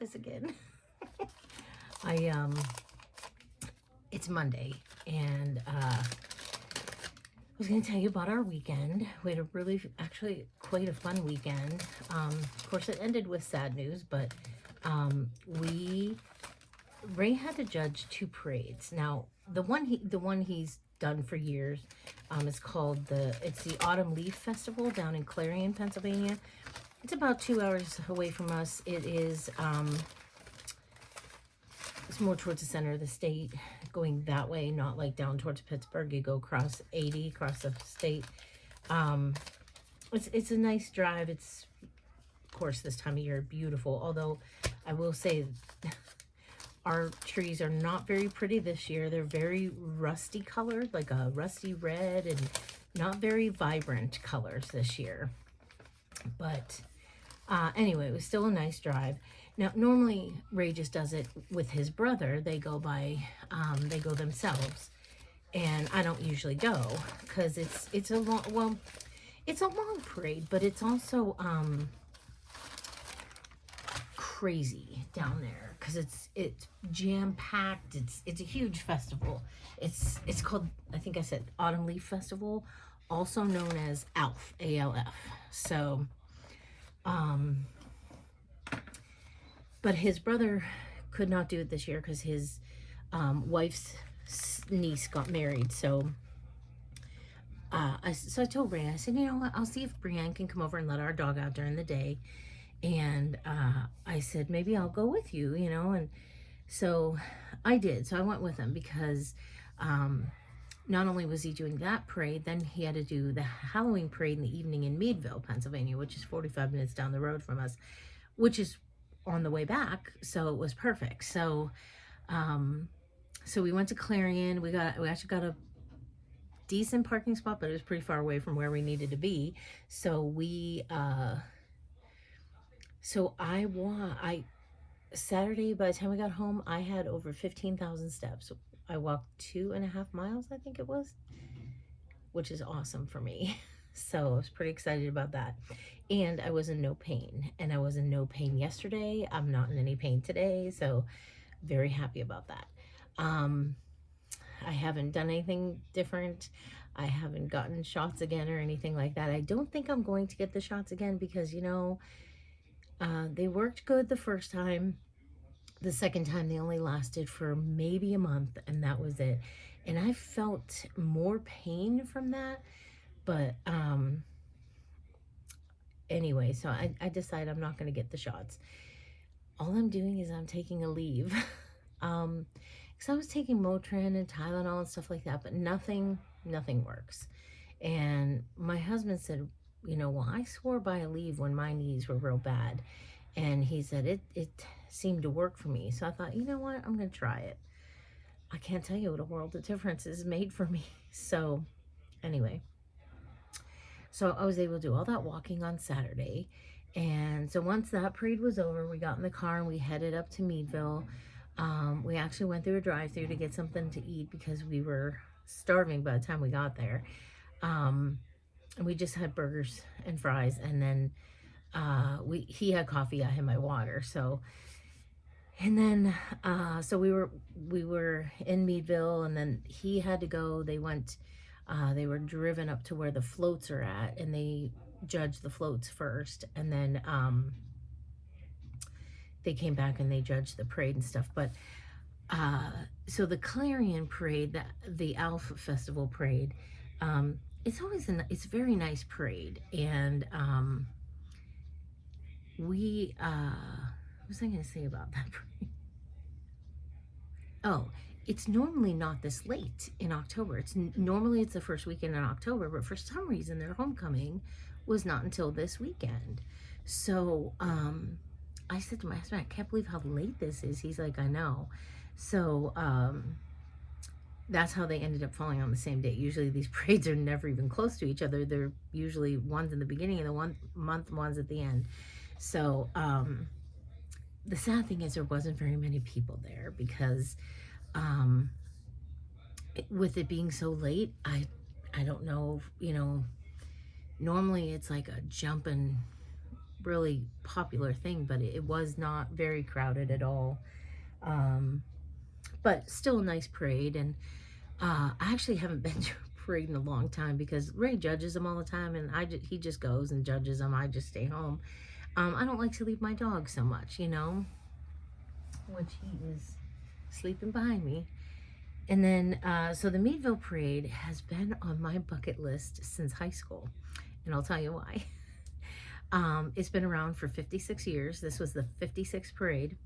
guys again. I it's Monday, and I was going to tell you about our weekend. We had a really, actually, quite a fun weekend. Of course, it ended with sad news, but Ray had to judge two parades. Now, the one he's done for years, is called it's the Autumn Leaf Festival down in Clarion, Pennsylvania. It's about 2 hours away from us. It is, it's more towards the center of the state, going that way, not like down towards Pittsburgh. You go across 80, across the state. It's a nice drive. It's, of course, this time of year, beautiful. Although I will say our trees are not very pretty this year. They're very rusty colored, like a rusty red, and not very vibrant colors this year. But anyway, it was still a nice drive. Now, normally Ray just does it with his brother. They go they go themselves, and I don't usually go because it's a long parade, but it's also crazy down there because it's jam packed. It's a huge festival. It's called, I think I said, Autumn Leaf Festival, also known as ALF, ALF. So but his brother could not do it this year because his wife's niece got married. So I told Ray, I said, you know what, I'll see if Brienne can come over and let our dog out during the day. And I said, maybe I'll go with you, you know. And so I did. So I went with him because not only was he doing that parade, then he had to do the Halloween parade in the evening in Meadville, Pennsylvania, which is 45 minutes down the road from us, which is on the way back. So it was perfect. So so we went to Clarion. We actually got a decent parking spot, but it was pretty far away from where we needed to be. So Saturday, by the time we got home, I had over 15,000 steps. I walked 2.5 miles, I think it was, which is awesome for me. So I was pretty excited about that. And I was in no pain. And I was in no pain yesterday. I'm not in any pain today. So very happy about that. I haven't done anything different. I haven't gotten shots again or anything like that. I don't think I'm going to get the shots again because, you know, they worked good the first time. The second time, they only lasted for maybe a month, and that was it. And I felt more pain from that. But anyway, so I decided I'm not going to get the shots. All I'm doing is I'm taking a leave. Because I was taking Motrin and Tylenol and stuff like that, but nothing works. And my husband said, you know, well, I swore by a leave when my knees were real bad. And he said it seemed to work for me. So I thought, you know what, I'm going to try it. I can't tell you what a world of difference it's made for me. So anyway, so I was able to do all that walking on Saturday. And so once that parade was over, we got in the car and we headed up to Meadville. We actually went through a drive-thru to get something to eat because we were starving by the time we got there. And we just had burgers and fries, and then he had coffee, I had my water. So, and then so we were in Meadville, and then he had to go. They were driven up to where the floats are at, and they judged the floats first, and then they came back and they judged the parade and stuff. But so the Clarion parade, the Alpha Festival parade, it's always it's a very nice parade. And what was I going to say about that parade? Oh, it's normally not this late in October. Normally it's the first weekend in October, but for some reason their homecoming was not until this weekend. So I said to my husband, I can't believe how late this is. He's like, I know. So that's how they ended up falling on the same day. Usually these parades are never even close to each other. They're usually one's in the beginning and the 1 month one's at the end. So the sad thing is there wasn't very many people there because with it being so late, I don't know, you know, normally it's like a jumping really popular thing, but it was not very crowded at all. Um, but still a nice parade. And I actually haven't been to a parade in a long time because Ray judges them all the time, and he just goes and judges them. I just stay home. I don't like to leave my dog so much, which he is sleeping behind me. And then, so the Meadville Parade has been on my bucket list since high school, and I'll tell you why. It's been around for 56 years. This was the 56th parade.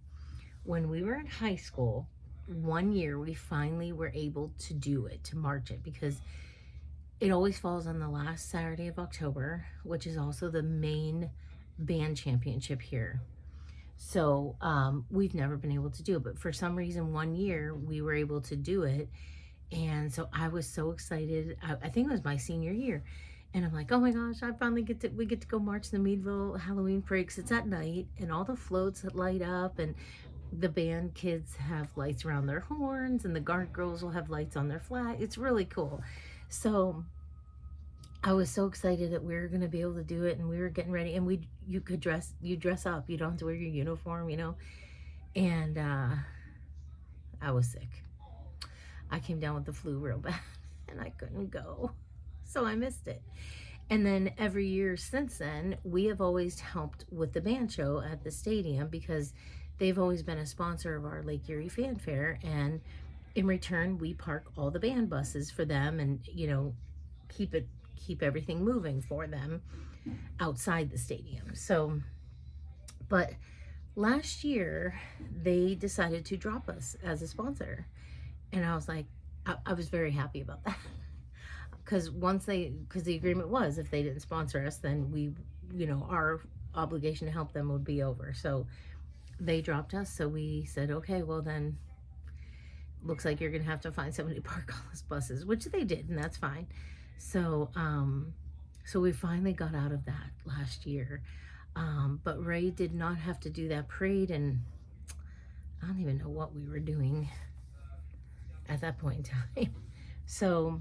When we were in high school, one year we finally were able to do it, to march it, because it always falls on the last Saturday of October, which is also the main band championship here. So we've never been able to do it, but for some reason, one year we were able to do it, and so I was so excited. I think it was my senior year, and I'm like, oh my gosh, I finally we get to go march the Meadville Halloween parade, 'cause it's at night, and all the floats that light up, and the band kids have lights around their horns, and the guard girls will have lights on their flag. It's really cool. So I was so excited that we were going to be able to do it, and we were getting ready, and you dress up. You don't have to wear your uniform. And I was sick. I came down with the flu real bad, and I couldn't go. So I missed it. And then every year since then, we have always helped with the band show at the stadium, because they've always been a sponsor of our Lake Erie Fan Fair. And in return, we park all the band buses for them, and keep everything moving for them outside the stadium. So, but last year they decided to drop us as a sponsor, and I was like, I was very happy about that. Because because the agreement was, if they didn't sponsor us, then our obligation to help them would be over. So they dropped us. So we said, okay, well then, looks like you're gonna have to find somebody to park all those buses, which they did, and that's fine. So so we finally got out of that last year. But Ray did not have to do that parade, and I don't even know what we were doing at that point in time. So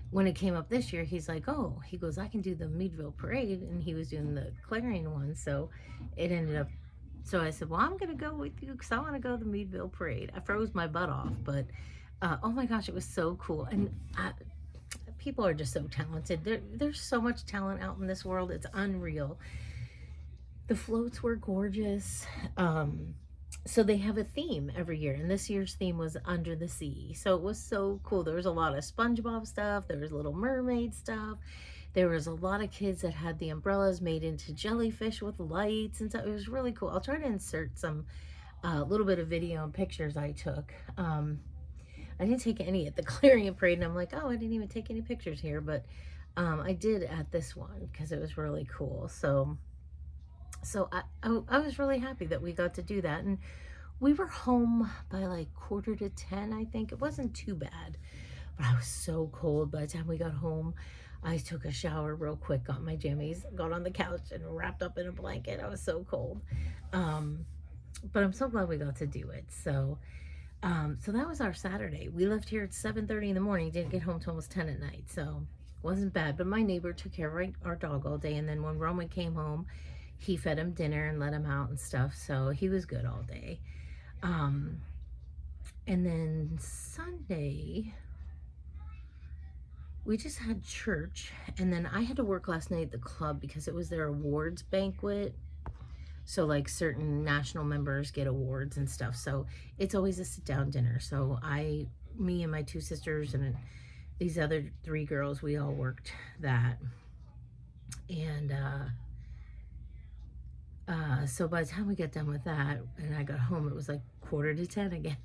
when it came up this year, he's like, oh, he goes, I can do the Meadville parade, and he was doing the Clarion one. So it ended up, so I said, well, I'm going to go with you because I want to go to the Meadville parade. I froze my butt off, but oh my gosh, it was so cool. And people are just so talented. There's so much talent out in this world. It's unreal. The floats were gorgeous. So they have a theme every year, and this year's theme was Under the Sea. So it was so cool. There was a lot of SpongeBob stuff. There was Little Mermaid stuff. There was a lot of kids that had the umbrellas made into jellyfish with lights and stuff. It was really cool. I'll try to insert some little bit of video and pictures I took. I didn't take any at the Clarion Parade, and I'm like, oh, I didn't even take any pictures here, but I did at this one because it was really cool. So I was really happy that we got to do that, and we were home by like 9:45, I think. It wasn't too bad, but I was so cold by the time we got home. I took a shower real quick, got my jammies, got on the couch, and wrapped up in a blanket. I was so cold. But I'm so glad we got to do it. So that was our Saturday. We left here at 7:30 in the morning, didn't get home till almost 10 at night. So it wasn't bad. But my neighbor took care of our dog all day. And then when Roman came home, he fed him dinner and let him out and stuff. So he was good all day. And then Sunday, we just had church. And then I had to work last night at the club because it was their awards banquet. So like certain national members get awards and stuff. So it's always a sit down dinner. So me and my two sisters and these other three girls, we all worked that. And so by the time we got done with that and I got home, it was like 9:45 again.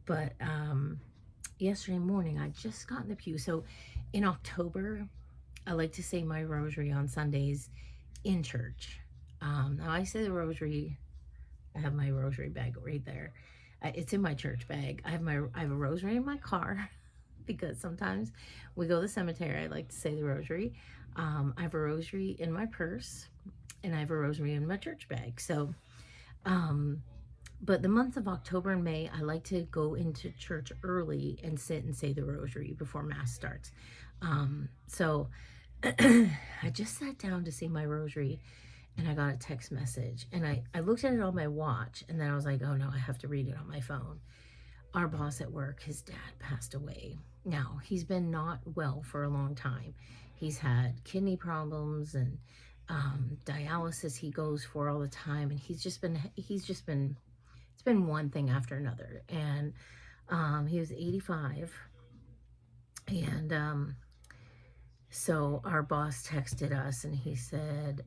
But yesterday morning, I just got in the pew. So in October, I like to say my rosary on Sundays in church. Now I say the rosary, I have my rosary bag right there. It's in my church bag. I have a rosary in my car because sometimes we go to the cemetery. I like to say the rosary. I have a rosary in my purse, and I have a rosary in my church bag. So, but the months of October and May, I like to go into church early and sit and say the rosary before Mass starts. So I just sat down to see my rosary and I got a text message and I looked at it on my watch and then I was like, oh no, I have to read it on my phone. Our boss at work, his dad passed away. Now, he's been not well for a long time. He's had kidney problems and dialysis he goes for all the time. And it's been one thing after another. And he was 85. And so our boss texted us and he said,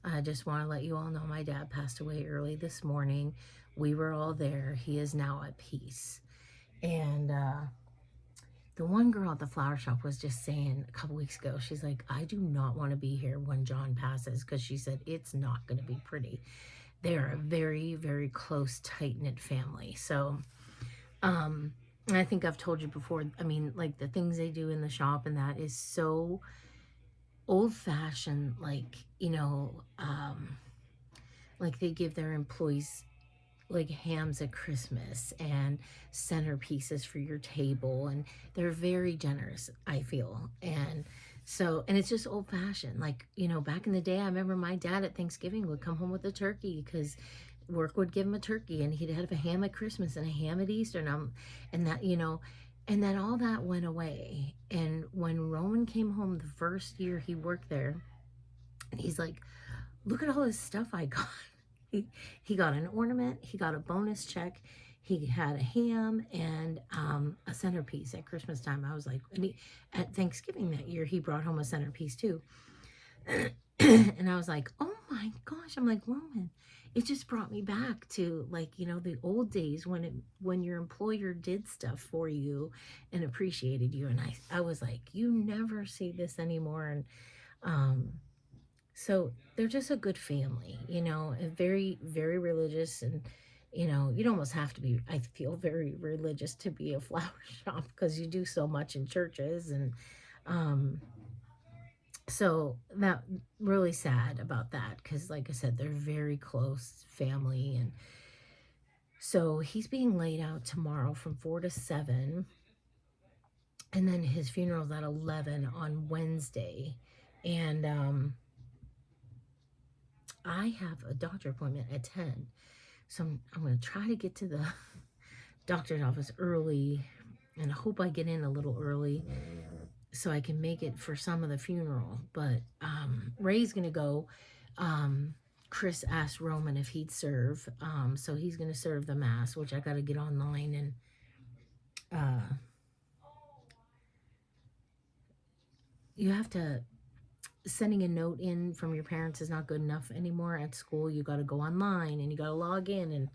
I just want to let you all know my dad passed away early this morning. We were all there. He is now at peace. And the one girl at the flower shop was just saying a couple weeks ago, she's like, I do not want to be here when John passes because she said it's not going to be pretty. They're a very, very close, tight knit family. So, I think I've told you before, I mean, like the things they do in the shop and that is so old fashioned, like they give their employees like hams at Christmas and centerpieces for your table. And they're very generous, I feel. And it's just old fashioned. Like, back in the day, I remember my dad at Thanksgiving would come home with a turkey because work would give him a turkey and he'd have a ham at Christmas and a ham at Easter. And that, and then all that went away. And when Roman came home the first year he worked there, he's like, look at all this stuff I got. He got an ornament, he got a bonus check, he had a ham and a centerpiece at Christmas time. I was like, at Thanksgiving that year, he brought home a centerpiece too. And I was like, oh my gosh, I'm like, Roman, it just brought me back to the old days when your employer did stuff for you and appreciated you. And I was like, you never see this anymore. And so they're just a good family, and very, very religious. And, you'd almost have to be, I feel, very religious to be a flower shop because you do so much in churches. And so that really sad about that because, like I said, they're very close family. And so he's being laid out tomorrow from 4 to 7. And then his funeral's at 11 on Wednesday. And I have a doctor appointment at 10. So I'm going to try to get to the doctor's office early and I hope I get in a little early so I can make it for some of the funeral. But Ray's going to go. Chris asked Roman if he'd serve. So he's going to serve the mass, which I got to get online and you have to sending a note in from your parents is not good enough anymore at school. You got to go online and you got to log in. And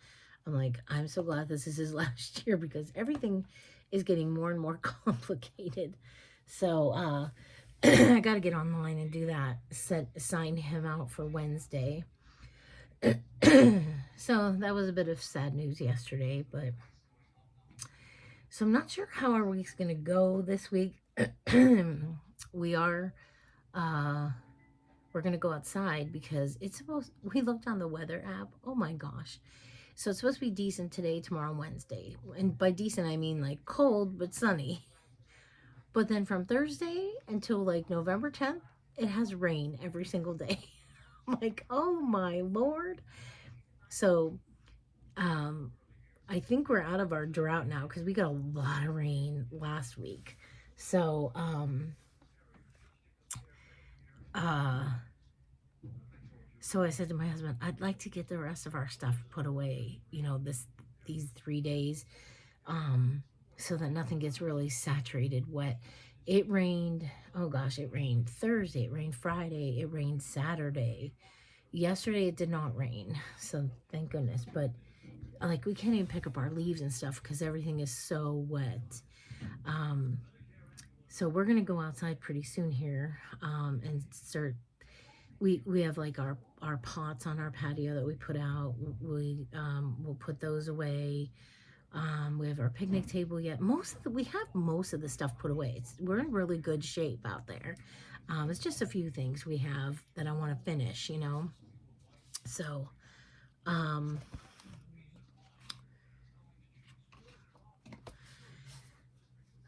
I'm like, I'm so glad this is his last year because everything is getting more and more complicated. So I got to get online and do that. Sign him out for Wednesday. So that was a bit of sad news yesterday, but so I'm not sure how our week's going to go this week. We're going to go outside because we looked on the weather app. Oh my gosh. So it's supposed to be decent today, tomorrow, Wednesday. And by decent, I mean like cold, but sunny. But then from Thursday until like November 10th, it has rain every single day. I'm like, oh my Lord. So, I think we're out of our drought now because we got a lot of rain last week. So, so I said to my husband, I'd like to get the rest of our stuff put away, these 3 days, so that nothing gets really saturated wet. It rained, oh gosh, it rained Thursday, it rained Friday, it rained Saturday. Yesterday it did not rain, so thank goodness. But like we can't even pick up our leaves and stuff because everything is so wet. So we're gonna go outside pretty soon here, and start. We have like our pots on our patio that we put out. We'll put those away. We have our picnic table yet. We have most of the stuff put away. We're in really good shape out there. It's just a few things we have that I want to finish, So,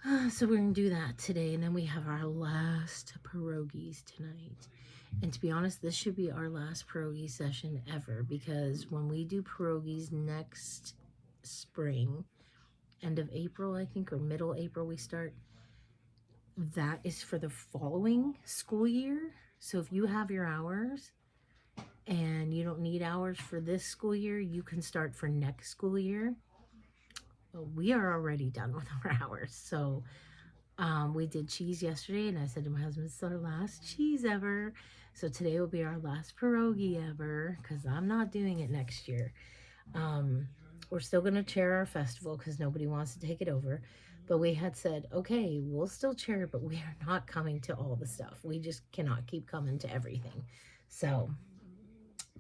So we're going to do that today. And then we have our last pierogies tonight. And to be honest, this should be our last pierogi session ever, because when we do pierogies next spring, end of April, I think, or middle April, we start. That is for the following school year. So if you have your hours and you don't need hours for this school year, you can start for next school year. Well, we are already done with our hours. So we did cheese yesterday, and I said to my husband, it's our last cheese ever. So today will be our last pierogi ever, because I'm not doing it next year. We're still going to chair our festival because nobody wants to take it over. But we had said, okay, we'll still chair it, but we are not coming to all the stuff. We just cannot keep coming to everything. So,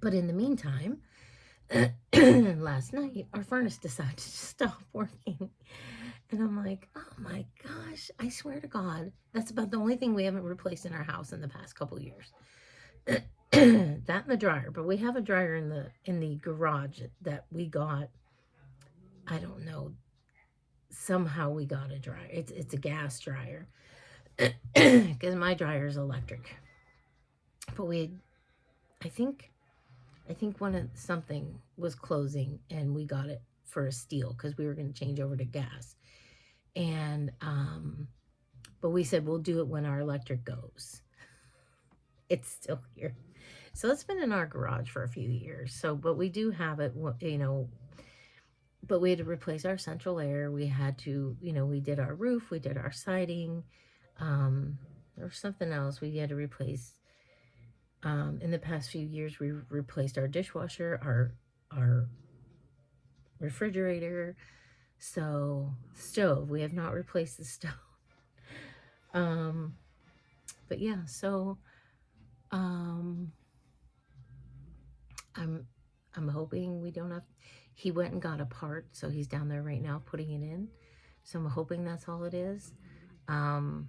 but in the meantime, last night, our furnace decided to stop working. And I'm like, oh my gosh, I swear to God, that's about the only thing we haven't replaced in our house in the past couple years. That and the dryer, but we have a dryer in the garage that we got. I don't know. Somehow we got a dryer. It's a gas dryer because my dryer is electric. But I think one of something was closing, and we got it for a steal because we were going to change over to gas. And but we said we'll do it when our electric goes. It's still here. So it's been in our garage for a few years. So, but we do have it, but we had to replace our central air. We had to, we did our roof, we did our siding. There was something else we had to replace. In the past few years, we replaced our dishwasher, our refrigerator. So stove, we have not replaced the stove. But yeah, so I'm hoping we don't have. He went and got a part, so he's down there right now putting it in. So I'm hoping that's all it is. But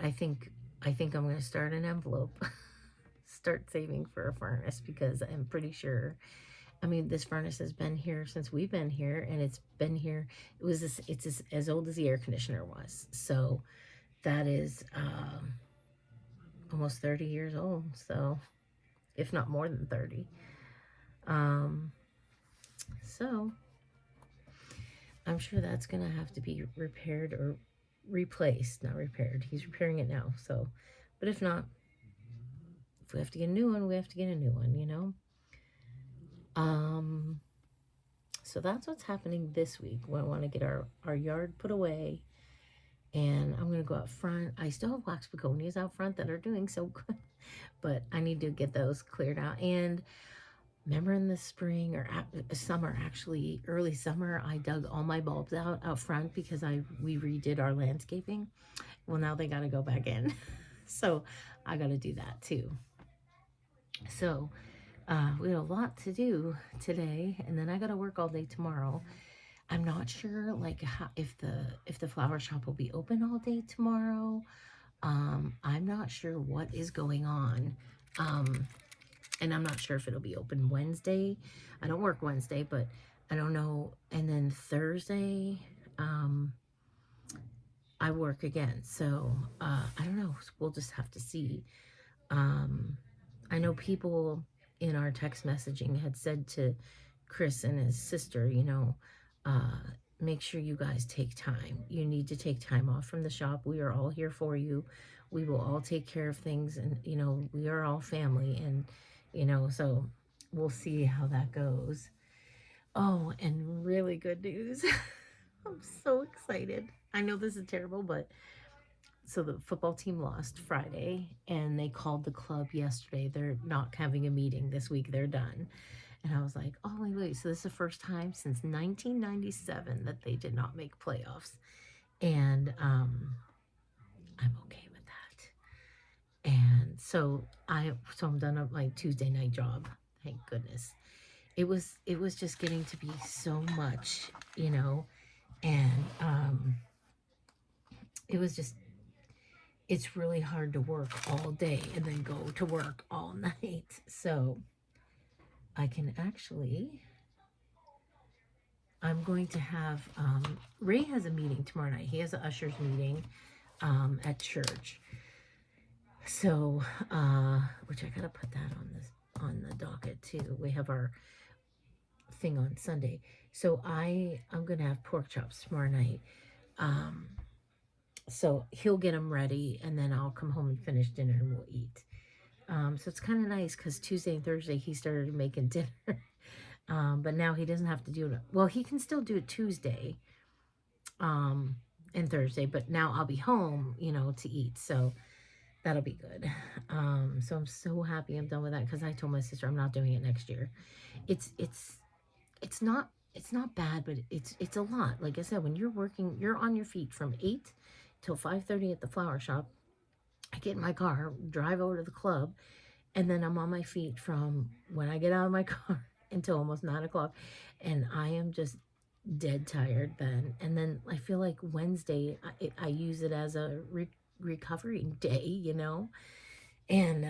I think I'm going to start an envelope, start saving for a furnace, because I'm pretty sure. I mean, this furnace has been here since we've been here, and it's been here. It's as old as the air conditioner was. So that is almost 30 years old. So if not more than 30. So I'm sure that's going to have to be repaired or replaced, not repaired. He's repairing it now. So, but if not, if we have to get a new one, we have to get a new one, So that's what's happening this week. I want to get our yard put away, and I'm going to go out front. I still have wax begonias out front that are doing so good, but I need to get those cleared out. And remember in the spring or summer, actually early summer, I dug all my bulbs out front because we redid our landscaping. Well, now they got to go back in. So I got to do that too. So we have a lot to do today, and then I got to work all day tomorrow. I'm not sure if the flower shop will be open all day tomorrow. I'm not sure what is going on. And I'm not sure if it'll be open Wednesday. I don't work Wednesday, but I don't know. And then Thursday, I work again. So I don't know. We'll just have to see. I know people in our text messaging had said to Chris and his sister, make sure you guys take time. You need to take time off from the shop. We are all here for you. We will all take care of things, and we are all family, and so we'll see how that goes. Oh, and really good news. I'm so excited. I know this is terrible, but so the football team lost Friday, and they called the club yesterday. They're not having a meeting this week. They're done. And I was like, oh, wait. So this is the first time since 1997 that they did not make playoffs. And I'm okay with that. And so I'm done with my Tuesday night job. Thank goodness. It was just getting to be so much, and it was just, it's really hard to work all day and then go to work all night. So I can actually, I'm going to have Ray has a meeting tomorrow night. He has an ushers meeting at church. So, which I gotta put that on the docket too. We have our thing on Sunday. So I'm gonna have pork chops tomorrow night. Um, so he'll get them ready, and then I'll come home and finish dinner, and we'll eat. So it's kind of nice because Tuesday and Thursday he started making dinner, but now he doesn't have to do it. Well, he can still do it Tuesday, um, and Thursday, but now I'll be home, to eat. So that'll be good. So I'm so happy I'm done with that because I told my sister I'm not doing it next year. It's not bad, but it's a lot. Like I said, when you're working, you're on your feet from 8 till 5:30 at the flower shop. I get in my car, drive over to the club, and then I'm on my feet from when I get out of my car until almost 9 o'clock, and I am just dead tired then. And then I feel like Wednesday, I use it as a recovery day. And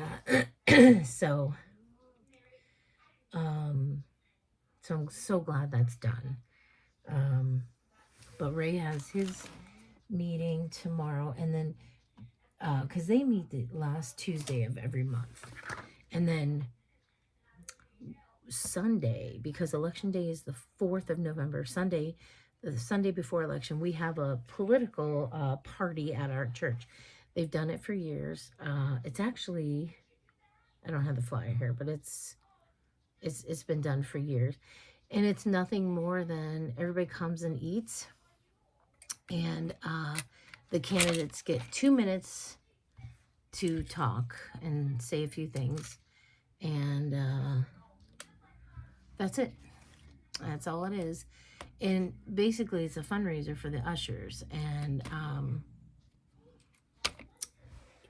so um so I'm so glad that's done. But Ray has his meeting tomorrow, and then because they meet the last Tuesday of every month, and then Sunday, because election day is the 4th of November, Sunday, the Sunday before election, we have a political party at our church. They've done it for years. It's actually, I don't have the flyer here, but it's been done for years, and it's nothing more than everybody comes and eats, and the candidates get 2 minutes to talk and say a few things, and that's it. That's all it is. And basically it's a fundraiser for the ushers, and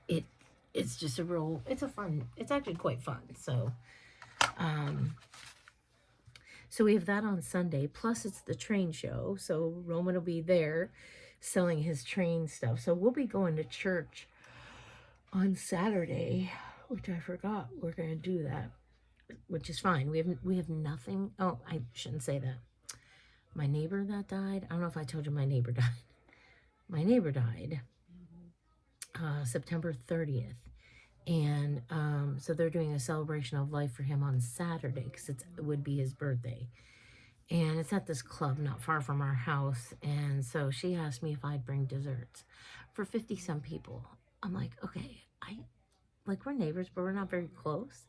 it it's just it's actually quite fun. So we have that on Sunday, plus it's the train show, so Roman will be there selling his train stuff. So we'll be going to church on Saturday, which I forgot we're going to do that, which is fine. We have nothing. Oh, I shouldn't say that. My neighbor that died, I don't know if I told you my neighbor died. My neighbor died September 30th. And so they're doing a celebration of life for him on Saturday because it would be his birthday. And it's at this club not far from our house. And so she asked me if I'd bring desserts for 50 some people. I'm like, okay, we're neighbors, but we're not very close.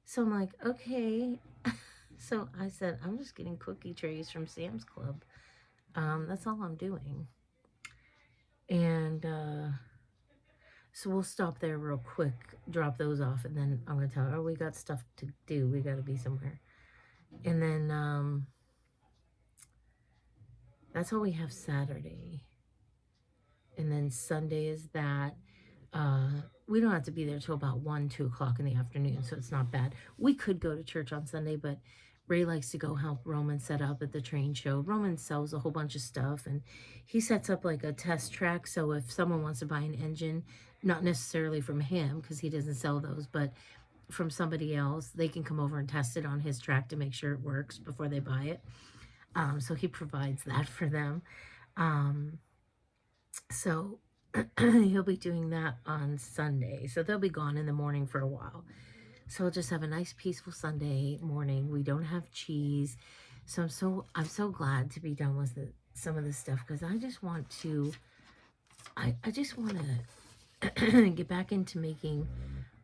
So I'm like, okay. So I said, I'm just getting cookie trays from Sam's Club. That's all I'm doing. And so we'll stop there real quick, drop those off, and then I'm going to tell her, oh, we got stuff to do. We got to be somewhere. And then that's all we have Saturday. And then Sunday is that. We don't have to be there till about 1, 2 o'clock in the afternoon, so it's not bad. We could go to church on Sunday, but Ray likes to go help Roman set up at the train show. Roman sells a whole bunch of stuff, and he sets up like a test track. So if someone wants to buy an engine, not necessarily from him because he doesn't sell those, but from somebody else, they can come over and test it on his track to make sure it works before they buy it. So he provides that for them. So he'll be doing that on Sunday. So they'll be gone in the morning for a while. So we'll just have a nice peaceful Sunday morning. We don't have cheese. So I'm so glad to be done with some of this stuff because I just want to get back into making.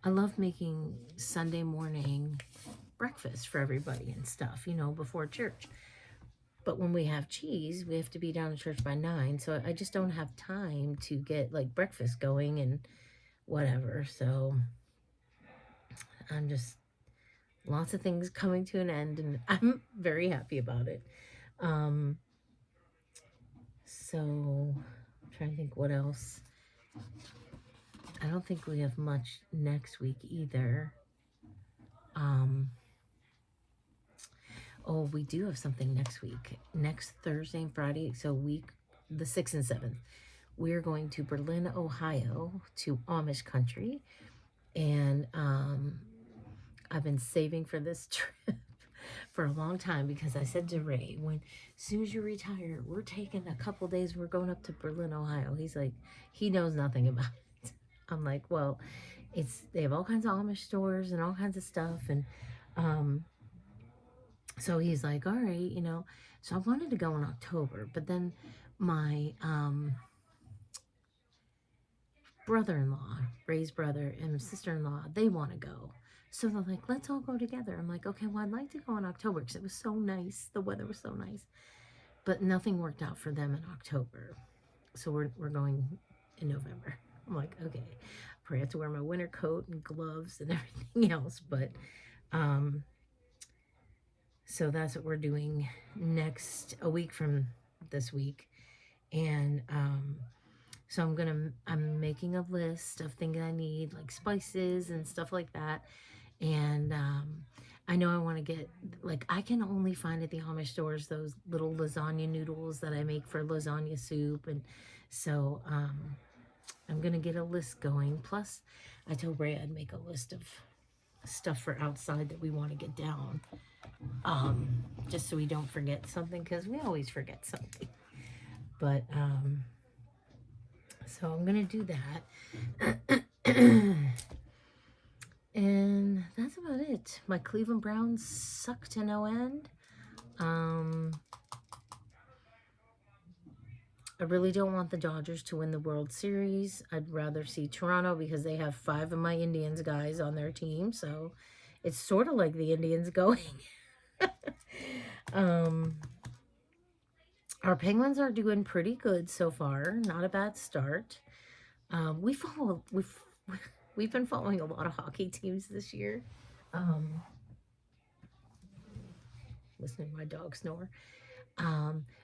I love making Sunday morning breakfast for everybody and stuff, before church. But when we have cheese, we have to be down to church by 9. So I just don't have time to get like breakfast going and whatever. So I'm just, lots of things coming to an end, and I'm very happy about it. So I'm trying to think what else. I don't think we have much next week either. Oh, we do have something next week. Next Thursday and Friday, so the 6th and 7th. We're going to Berlin, Ohio, to Amish country. And I've been saving for this trip. for a long time because I said to Ray, when as soon as you retire, we're taking a couple days. We're going up to Berlin, Ohio. He's like, he knows nothing about it. I'm like, well, they have all kinds of Amish stores and all kinds of stuff, and um, so he's like, all right, you know. So I wanted to go in October, but then my brother-in-law, Ray's brother, and sister-in-law, they want to go. So they're like, let's all go together. I'm like, okay, well, I'd like to go in October because it was so nice. The weather was so nice. But nothing worked out for them in October. So we're going in November. I'm like, okay. Probably have to wear my winter coat and gloves and everything else. But so that's what we're doing a week from this week. And so I'm making a list of things I need, like spices and stuff like that. And I know I want to get, like, I can only find at the Amish stores those little lasagna noodles that I make for lasagna soup. And so I'm going to get a list going. Plus, I told Ray I'd make a list of stuff for outside that we want to get down. Just so we don't forget something, because we always forget something. But, so I'm going to do that. And that's about it. My Cleveland Browns suck to no end. I really don't want the Dodgers to win the World Series. I'd rather see Toronto because they have 5 of my Indians guys on their team. So it's sort of like the Indians going. Our Penguins are doing pretty good so far. Not a bad start. We've been following a lot of hockey teams this year. Listening to my dog snore.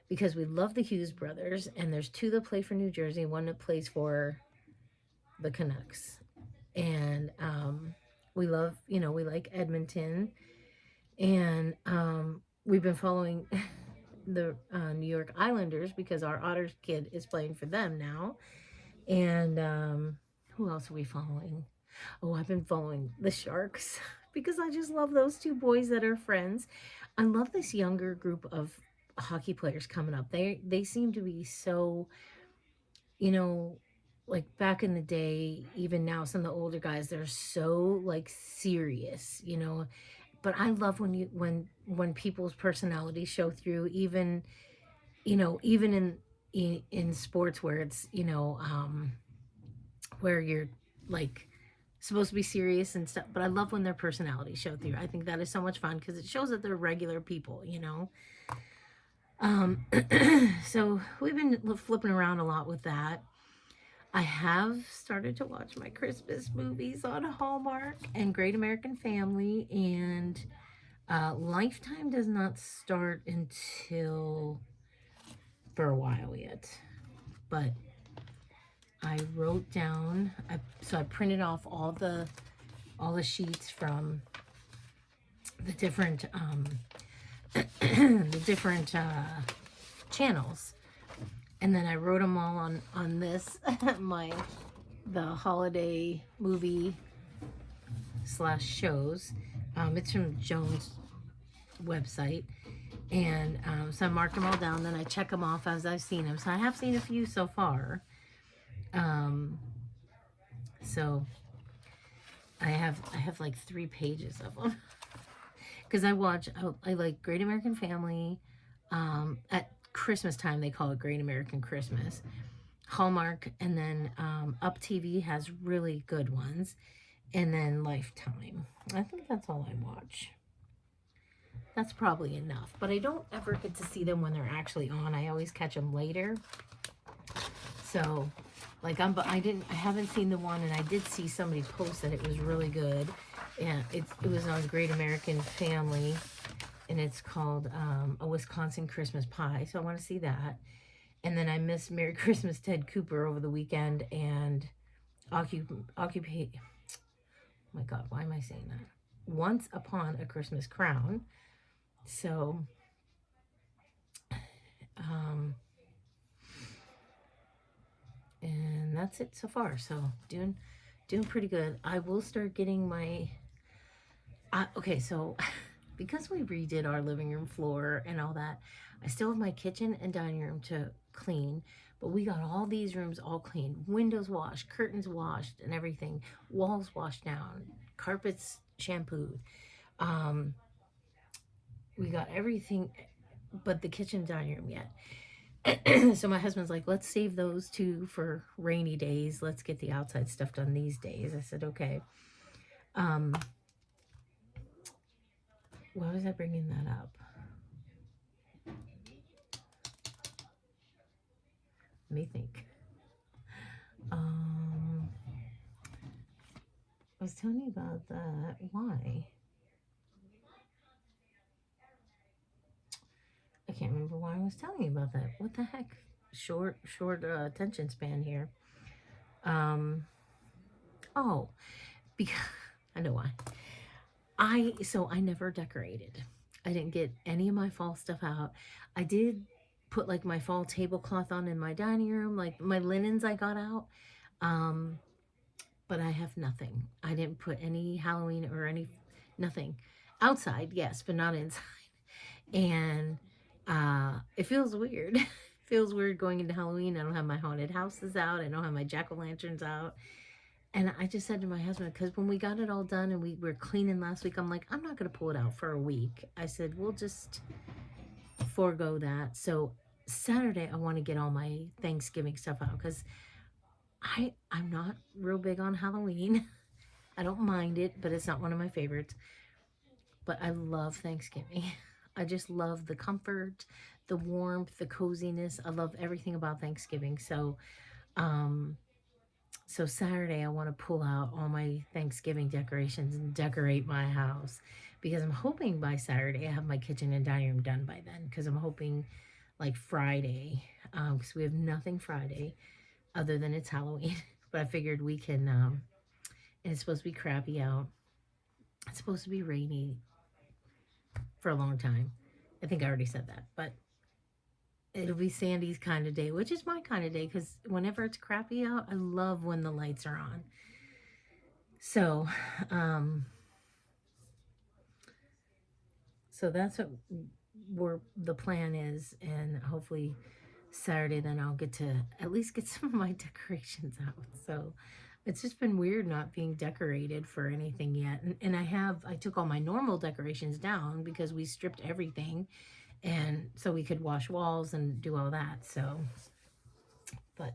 Because we love the Hughes brothers, and there's 2 that play for New Jersey, 1 that plays for the Canucks. And we love, we like Edmonton. And we've been following the New York Islanders because our Otters kid is playing for them now. And who else are we following? Oh, I've been following the Sharks because I just love those 2 boys that are friends. I love this younger group of hockey players coming up. They seem to be so, like back in the day, even now, some of the older guys, they're so like serious, But I love when people's personalities show through, even even in sports where it's where you're like supposed to be serious and stuff. But I love when their personalities show through. I think that is so much fun because it shows that they're regular people, So we've been flipping around a lot with that. I have started to watch my Christmas movies on Hallmark and Great American Family, and Lifetime does not start until for a while yet. But I wrote down, so I printed off all the sheets from the different channels, and then I wrote them all on this the holiday movie / shows. It's from Joan's website, and so I marked them all down. Then I check them off as I've seen them. So I have seen a few so far. So I have like 3 pages of them because I like Great American Family. At Christmas time they call it Great American Christmas. Hallmark, and then Up TV has really good ones, and then Lifetime. I think that's all I watch. That's probably enough, but I don't ever get to see them when they're actually on. I always catch them later. So, like I haven't seen the one, and I did see somebody post that it was really good. Yeah, it was on Great American Family, and it's called A Wisconsin Christmas Pie. So I want to see that. And then I missed Merry Christmas Ted Cooper over the weekend, and Occupy. Oh my God, why am I saying that? Once Upon a Christmas Crown. So, and that's it so far. So doing pretty good. I will start getting my. Okay, so because we redid our living room floor and all that, I still have my kitchen and dining room to clean. But we got all these rooms all cleaned, windows washed, curtains washed, and everything, walls washed down, carpets shampooed. Um, we got everything but the kitchen and dining room yet. So my husband's like, let's save those two for rainy days. Let's get the outside stuff done these days. I said, okay. Um, why was I bringing that up? Let me think. I was telling you about that. Why? I can't remember why I was telling you about that. What the heck? Short attention span here. Um, oh, because I know why. I never decorated. I didn't get any of my fall stuff out. I did put like my fall tablecloth on in my dining room, like my linens I got out. Um, but I have nothing. I didn't put any Halloween or any nothing outside, yes, but not inside. And it feels weird. It feels weird going into Halloween. I don't have my haunted houses out. I don't have my jack-o'-lanterns out. And I just said to my husband, because when we got it all done and we were cleaning last week, I'm like, I'm not going to pull it out for a week. I said, we'll just forego that. So Saturday, I want to get all my Thanksgiving stuff out because I'm not real big on Halloween. I don't mind it, but it's not one of my favorites. But I love Thanksgiving. I just love the comfort, the warmth, the coziness. I love everything about Thanksgiving. Um, so Saturday, I want to pull out all my Thanksgiving decorations and decorate my house because I'm hoping by Saturday I have my kitchen and dining room done by then. Because I'm hoping like Friday, because we have nothing Friday other than it's Halloween. But I figured we can. And it's supposed to be crappy out. It's supposed to be rainy for a long time. I think I already said that, but it'll be Sandy's kind of day, which is my kind of day because whenever it's crappy out, I love when the lights are on. So, um, so that's what the plan is, and hopefully Saturday then I'll get to at least get some of my decorations out. So it's just been weird not being decorated for anything yet. And I took all my normal decorations down because we stripped everything and so we could wash walls and do all that. So, but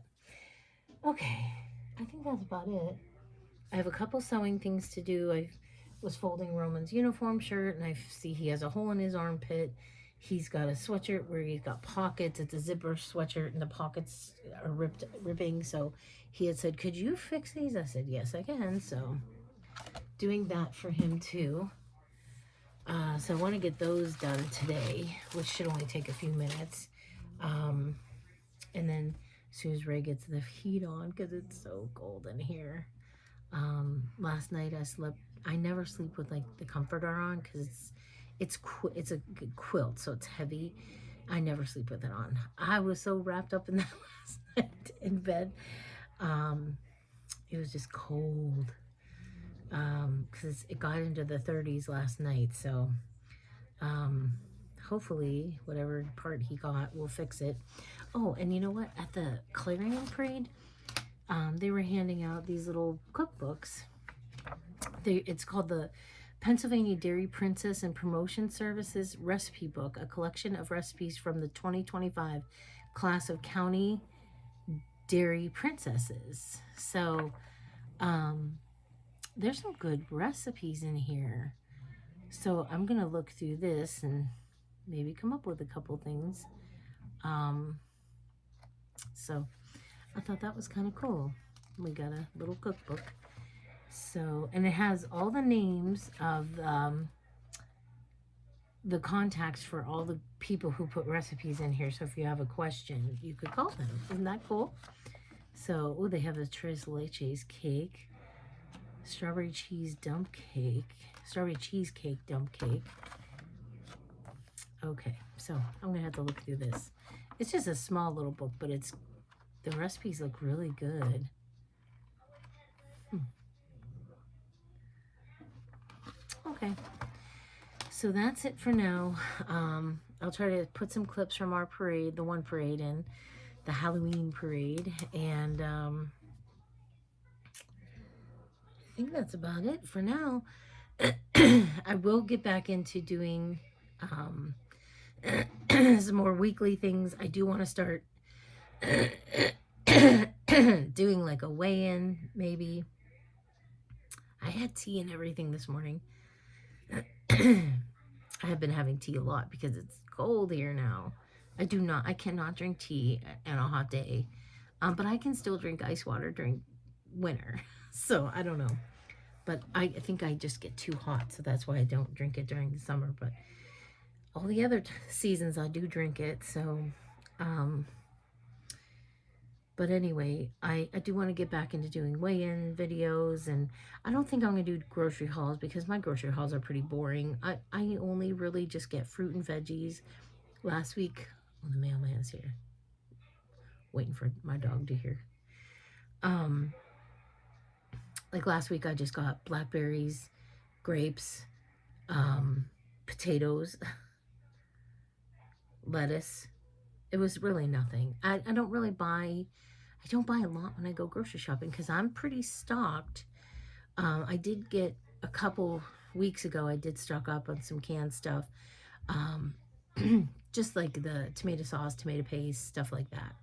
okay, I think that's about it. I have a couple sewing things to do. I was folding Roman's uniform shirt and I see he has a hole in his armpit. He's got a sweatshirt where he's got pockets. It's a zipper sweatshirt and the pockets are ripping. So he had said, could you fix these? I said, yes, I can. So doing that for him too. So I want to get those done today, which should only take a few minutes. And then as soon as Ray gets the heat on, because it's so cold in here. Last night I never sleep with like the comforter on because it's a quilt, so it's heavy. I never sleep with it on. I was so wrapped up in that last night in bed. It was just cold. Because it got into the 30s last night, so hopefully whatever part he got will fix it. Oh, and you know what? At the Clarion Parade, they were handing out these little cookbooks. It's called the Pennsylvania Dairy Princess and Promotion Services Recipe Book, a collection of recipes from the 2025 class of county dairy princesses. So, there's some good recipes in here. So I'm going to look through this and maybe come up with a couple things. So I thought that was kind of cool. We got a little cookbook. So, and it has all the names of the contacts for all the people who put recipes in here. So if you have a question, you could call them. Isn't that cool? So, oh, they have a tres leches cake, strawberry cheesecake dump cake. Okay, so I'm gonna have to look through this. It's just a small little book, but the recipes look really good. Okay, So that's it for now. I'll try to put some clips from our parade, the one parade in the Halloween parade, and I think that's about it for now. I will get back into doing um, some more weekly things. I do want to start doing like a weigh-in, maybe. I had tea and everything this morning. I have been having tea a lot because it's cold here now. I cannot drink tea on a hot day, but I can still drink ice water during winter. So I don't know, but I think I just get too hot, so that's why I don't drink it during the summer. But all the other seasons I do drink it. So, um, but anyway, I do want to get back into doing weigh-in videos, and I don't think I'm going to do grocery hauls because my grocery hauls are pretty boring. I only really just get fruit and veggies. Last week, well, the mailman's here, waiting for my dog to hear. Um, like last week, I just got blackberries, grapes, um, potatoes, lettuce. It was really nothing. I don't really buy. I don't buy a lot when I go grocery shopping because I'm pretty stocked. I did get a couple weeks ago. I did stock up on some canned stuff, um, just like the tomato sauce, tomato paste, stuff like that.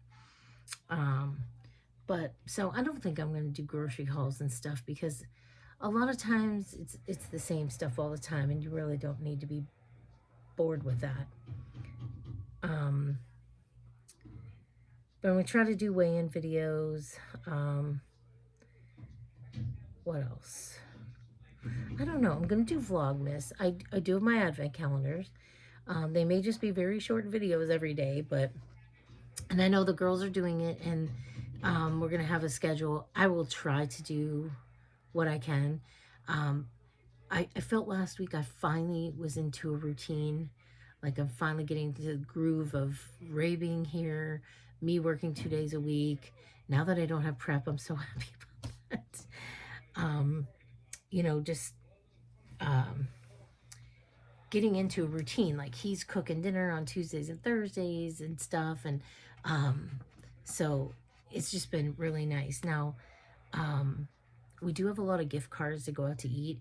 Um, but so I don't think I'm going to do grocery hauls and stuff because a lot of times it's the same stuff all the time, and you really don't need to be bored with that. Um, but we try to do weigh-in videos. Um, what else? I don't know. I'm going to do Vlogmas. I do have my advent calendars. They may just be very short videos every day, but, and I know the girls are doing it, and we're going to have a schedule. I will try to do what I can. Um, I felt last week I finally was into a routine. Like I'm finally getting to the groove of Ray being here, me working 2 days a week. Now that I don't have prep, I'm so happy about that. Um, just um, getting into a routine. Like he's cooking dinner on Tuesdays and Thursdays and stuff. And um, so it's just been really nice. Now, um, we do have a lot of gift cards to go out to eat.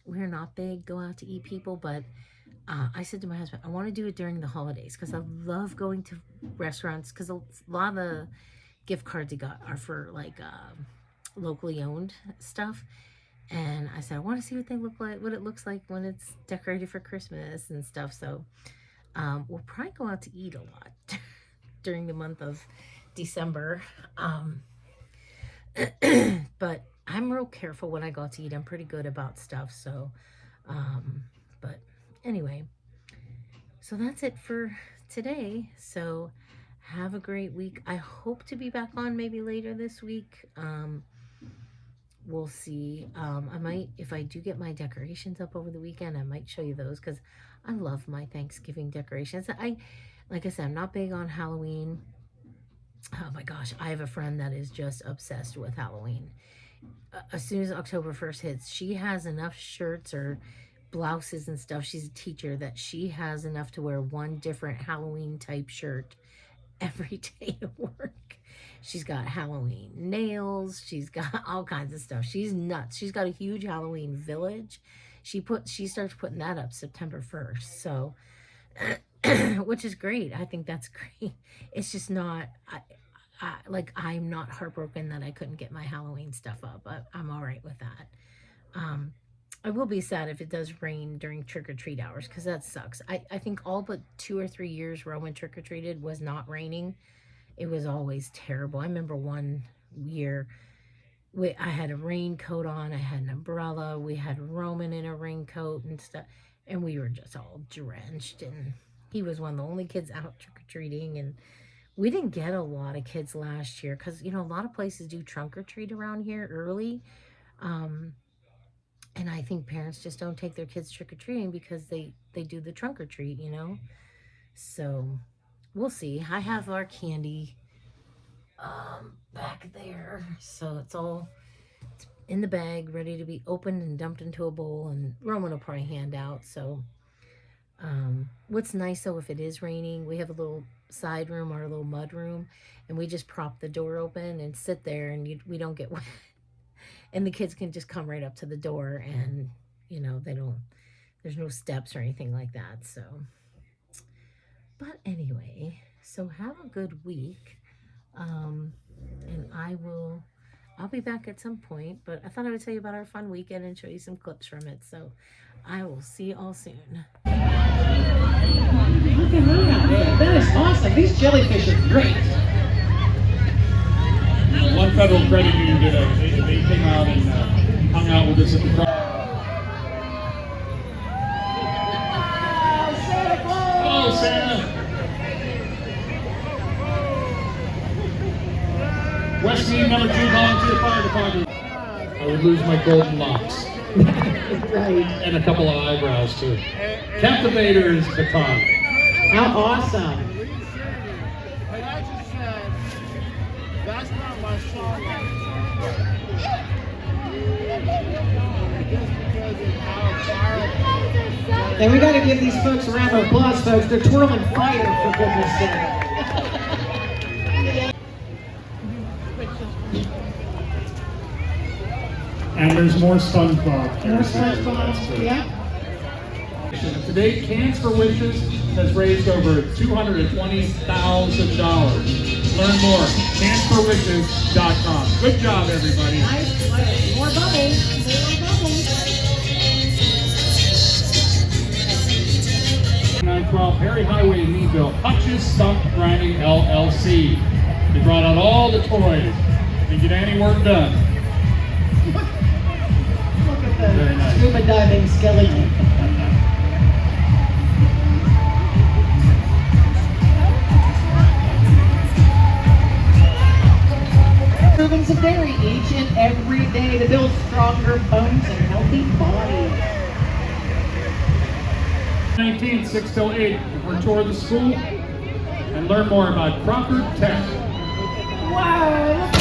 We're not big go out to eat people, but I said to my husband, I want to do it during the holidays because I love going to restaurants because a lot of the gift cards he got are for like locally owned stuff. And I said, I want to see what they look like, what it looks like when it's decorated for Christmas and stuff. So we'll probably go out to eat a lot during the month of December. Um, but I'm real careful when I go out to eat. I'm pretty good about stuff. So, but anyway, so that's it for today. So have a great week. I hope to be back on maybe later this week. We'll see. I might, if I do get my decorations up over the weekend, I might show you those because I love my Thanksgiving decorations. Like I said, I'm not big on Halloween. Oh my gosh, I have a friend that is just obsessed with Halloween. As soon as October 1st hits, she has enough shirts or blouses and stuff. She's a teacher that she has enough to wear one different Halloween type shirt every day to work. She's got Halloween nails. She's got all kinds of stuff. She's nuts. She's got a huge Halloween village. She starts putting that up September 1st. So which is great. I think that's great. It's just not like I'm not heartbroken that I couldn't get my Halloween stuff up. I'm all right with that. Um, I will be sad if it does rain during trick or treat hours because that sucks. I think all but 2 or 3 years where I went trick or treated was not raining. It was always terrible. I remember one year I had a raincoat on, I had an umbrella, we had Roman in a raincoat and stuff, and we were just all drenched. And he was one of the only kids out trick or treating, and we didn't get a lot of kids last year because a lot of places do trunk or treat around here early. Um, and I think parents just don't take their kids trick or treating because they do the trunk or treat. So we'll see. I have our candy back there, so it's all in the bag, ready to be opened and dumped into a bowl. And Roman will probably hand out. So What's nice though, if it is raining, we have a little side room or a little mud room, and we just prop the door open and sit there, and we don't get wet. And the kids can just come right up to the door, and they don't. There's no steps or anything like that. So, but anyway, so have a good week, and I'll be back at some point. But I thought I would tell you about our fun weekend and show you some clips from it. So, I will see you all soon. Look at that. That is awesome. These jellyfish are great. One federal credit union they came out and hung out with us at the front. Oh, Santa! West Mead number 2 volunteer fire department. I would lose my golden locks. Right. And a couple of eyebrows too. Captivator's baton. How awesome. And I just said, that's not my song. Just because of how far. And we got to give these folks a round of applause, folks. They're twirling fire, for goodness sake. And there's more SpongeBob. More SpongeBob, yeah. To date, Cans for Wishes has raised over $220,000. Learn more, cansforwishes.com. Good job, everybody. Nice. More bubbles. More bubbles. 912 Perry Highway in Meadville, Hutch's Stump Grinding LLC. They brought out all the toys to get any work done. Look at the Very nice. scuba diving skeleton. Servings of dairy each and every day to build stronger bones and healthy bodies. 19th, 6 till 8, we're tour the school and learn more about Crawford Tech. Wow, look